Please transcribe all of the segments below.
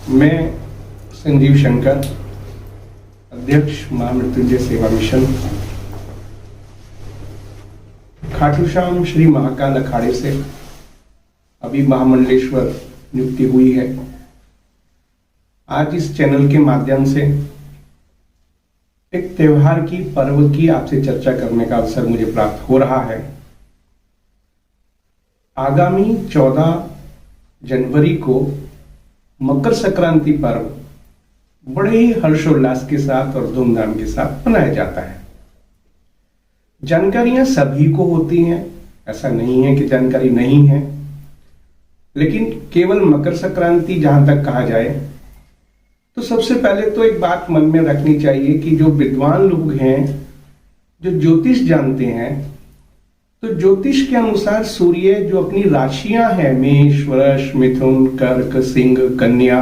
मैं संजीव शंकर, अध्यक्ष महामृत्युंजय सेवा मिशन, खाटू श्याम श्री महाकाल अखाड़े से अभी महामंडलेश्वर नियुक्ति हुई है। आज इस चैनल के माध्यम से एक त्योहार की, पर्व की आपसे चर्चा करने का अवसर मुझे प्राप्त हो रहा है। आगामी 14 जनवरी को मकर संक्रांति पर्व बड़े ही हर्षोल्लास के साथ और धूमधाम के साथ मनाया जाता है। जानकारियां सभी को होती हैं, ऐसा नहीं है कि जानकारी नहीं है, लेकिन केवल मकर संक्रांति जहां तक कहा जाए तो सबसे पहले तो एक बात मन में रखनी चाहिए कि जो विद्वान लोग हैं, जो ज्योतिष जानते हैं, तो ज्योतिष के अनुसार सूर्य जो अपनी राशियां हैं, मेष, वृष, मिथुन, कर्क, सिंह, कन्या,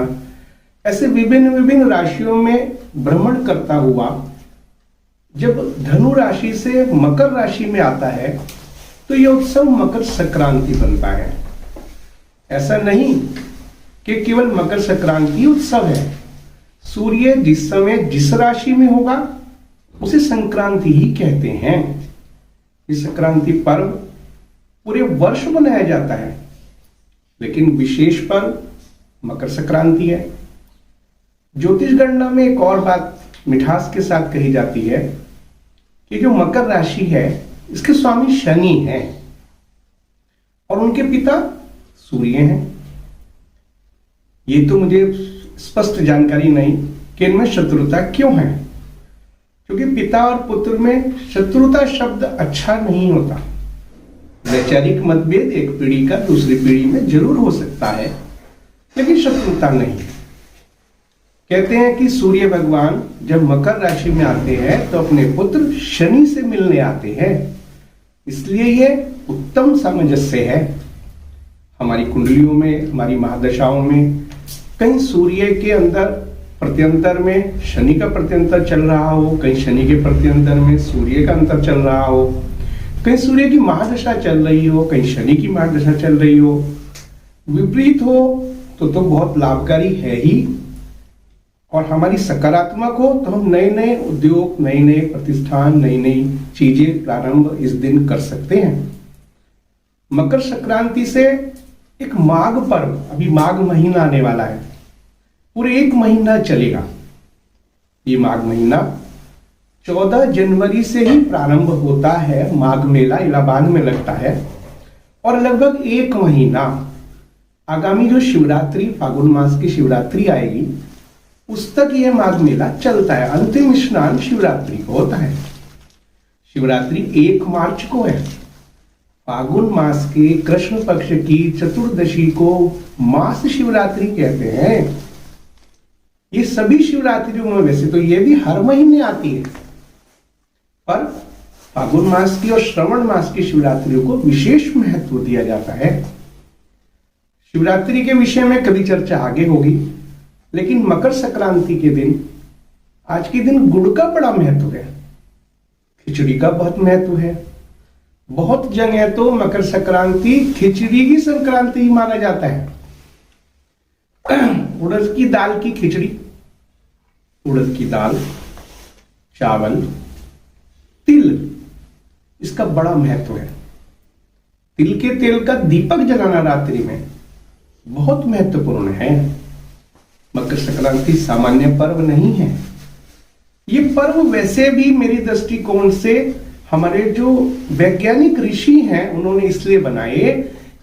ऐसे विभिन्न विभिन्न राशियों में भ्रमण करता हुआ जब धनु राशि से मकर राशि में आता है तो यह उत्सव मकर संक्रांति बनता है। ऐसा नहीं कि केवल मकर संक्रांति उत्सव है। सूर्य जिस समय जिस राशि में होगा उसे संक्रांति ही कहते हैं। इस संक्रांति पर्व पूरे वर्ष मनाया जाता है, लेकिन विशेष पर्व मकर संक्रांति है। ज्योतिष गणना में एक और बात मिठास के साथ कही जाती है कि जो मकर राशि है इसके स्वामी शनि हैं और उनके पिता सूर्य हैं। ये तो मुझे स्पष्ट जानकारी नहीं कि इनमें शत्रुता क्यों है, क्योंकि पिता और पुत्र में शत्रुता शब्द अच्छा नहीं होता। वैचारिक मतभेद एक पीढ़ी का दूसरी पीढ़ी में जरूर हो सकता है, लेकिन शत्रुता नहीं। कहते हैं कि सूर्य भगवान जब मकर राशि में आते हैं तो अपने पुत्र शनि से मिलने आते हैं, इसलिए यह उत्तम सामंजस्य है। हमारी कुंडलियों में, हमारी महादशाओं में कहीं सूर्य के अंदर प्रत्यंतर में शनि का प्रत्यंतर चल रहा हो, कहीं शनि के प्रत्यंतर में सूर्य का अंतर चल रहा हो, कहीं सूर्य की महादशा चल रही हो, कहीं शनि की महादशा चल रही हो, विपरीत हो तो बहुत लाभकारी है ही। और हमारी सकारात्मक हो तो हम नए नए उद्योग, नए नए प्रतिष्ठान, नई नई चीजें प्रारंभ इस दिन कर सकते हैं। मकर संक्रांति से एक माघ पर्व, अभी माघ महीना आने वाला है, पूरे 1 महीना चलेगा। ये माघ महीना 14 जनवरी से ही प्रारंभ होता है। माघ मेला इलाहाबाद में लगता है और लगभग 1 महीना, आगामी जो शिवरात्रि, फागुन मास की शिवरात्रि आएगी उस तक यह माघ मेला चलता है। अंतिम स्नान शिवरात्रि को होता है। शिवरात्रि 1 मार्च को है। फागुन मास के कृष्ण पक्ष की चतुर्दशी को मास शिवरात्रि कहते हैं। ये सभी शिवरात्रियों में, वैसे तो ये भी हर महीने आती है, पर फागुन मास की और श्रवण मास की शिवरात्रियों को विशेष महत्व दिया जाता है। शिवरात्रि के विषय में कभी चर्चा आगे होगी, लेकिन मकर संक्रांति के दिन, आज के दिन गुड़ का बड़ा महत्व है, खिचड़ी का बहुत महत्व है। बहुत जगह तो मकर संक्रांति खिचड़ी की संक्रांति ही माना जाता है। उड़द की दाल की खिचड़ी, उड़द की दाल, चावल, तिल, इसका बड़ा महत्व है। तिल के तेल का दीपक जलाना रात्रि में बहुत महत्वपूर्ण है। मकर संक्रांति सामान्य पर्व नहीं है। ये पर्व वैसे भी मेरी दृष्टिकोण से हमारे जो वैज्ञानिक ऋषि हैं उन्होंने इसलिए बनाए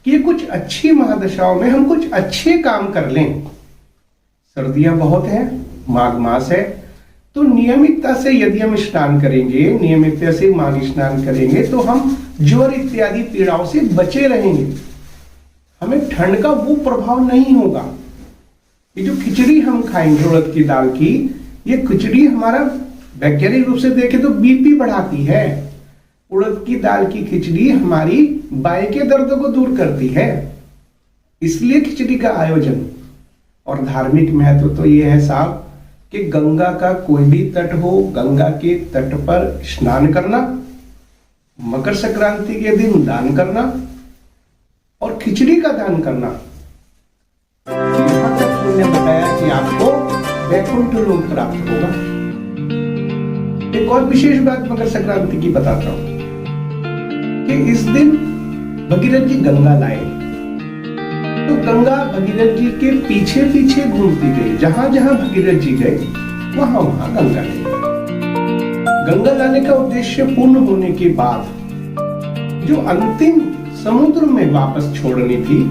कि कुछ अच्छी महादशाओं में हम कुछ अच्छे काम कर लें। सर्दियां बहुत हैं, माघ मास है, तो नियमितता से यदि हम स्नान करेंगे, नियमितता से माघ स्नान करेंगे तो हम ज्वर इत्यादि पीड़ाओं से बचे रहेंगे। हमें ठंड का वो प्रभाव नहीं होगा। ये जो खिचड़ी हम खाएंगे उड़द की दाल की, ये खिचड़ी हमारा वैज्ञानिक रूप से देखें तो बीपी बढ़ाती है। उड़द की दाल की खिचड़ी हमारी बाएं के दर्द को दूर करती है, इसलिए खिचड़ी का आयोजन। और धार्मिक महत्व तो ये है साहब कि गंगा का कोई भी तट हो, गंगा के तट पर स्नान करना, मकर संक्रांति के दिन दान करना और खिचड़ी का दान करना, यहाँ तक उन्होंने बताया कि आपको वैकुंठ लोक प्राप्त होगा। एक और विशेष बात मकर संक्रांति की बताता हूं कि इस दिन भगीरथ जी गंगा लाए, तो गंगा भगीरथ जी के पीछे पीछे घूमती गई, जहां जहां भगीरथ जी गए वहां वहां गंगा ले गई। गंगा लाने का उद्देश्य पूर्ण होने के बाद जो अंतिम समुद्र में वापस छोड़नी थी,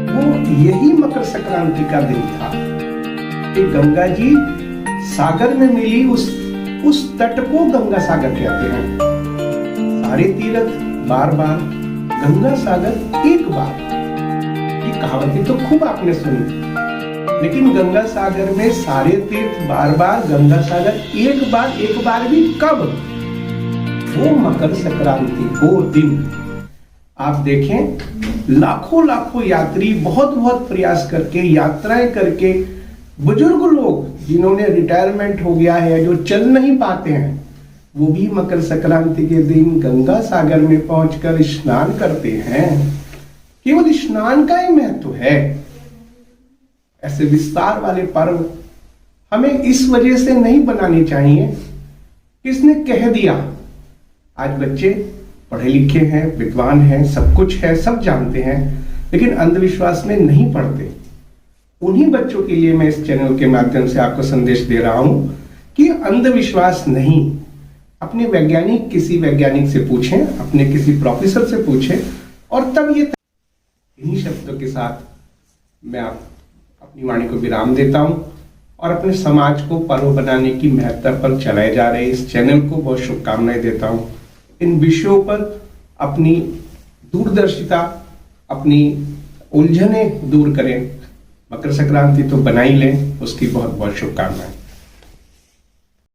वो यही मकर संक्रांति का दिन था कि गंगा जी सागर में मिली। उस तट को गंगा सागर कहते हैं। सारे तीर्थ बार बार, गंगा सागर एक बार, ये कहावतें तो खूब आपने सुनी, लेकिन गंगा सागर में सारे तीर्थ बार बार, गंगा सागर एक बार भी कब? वो मकर संक्रांति को दिन। आप देखें लाखों लाखों यात्री बहुत प्रयास करके, यात्राएं करके, बुजुर्ग लोग जिन्होंने रिटायरमेंट हो गया है, जो चल नहीं पाते हैं, वो भी मकर संक्रांति के दिन गंगा सागर में पहुंचकर स्नान करते हैं। केवल स्नान का ही महत्व है। ऐसे विस्तार वाले पर्व हमें इस वजह से नहीं बनाने चाहिए। किसने कह दिया? आज बच्चे पढ़े लिखे हैं, विद्वान हैं, सब कुछ है, सब जानते हैं, लेकिन अंधविश्वास में नहीं पढ़ते। उन्हीं बच्चों के लिए मैं इस चैनल के माध्यम से आपको संदेश दे रहा हूं कि अंधविश्वास नहीं। अपने किसी वैज्ञानिक से पूछें, अपने किसी प्रोफेसर से पूछें, और तब ये इन्हीं शब्दों के साथ मैं अपनी वाणी को विराम देता हूं और अपने समाज को पर्व बनाने की महत्ता पर चलाए जा रहे इस चैनल को बहुत शुभकामनाएं देता हूं। इन विषयों पर अपनी दूरदर्शिता, अपनी उलझने दूर करें। मकर संक्रांति तो बना ही लें, उसकी बहुत बहुत शुभकामनाएं।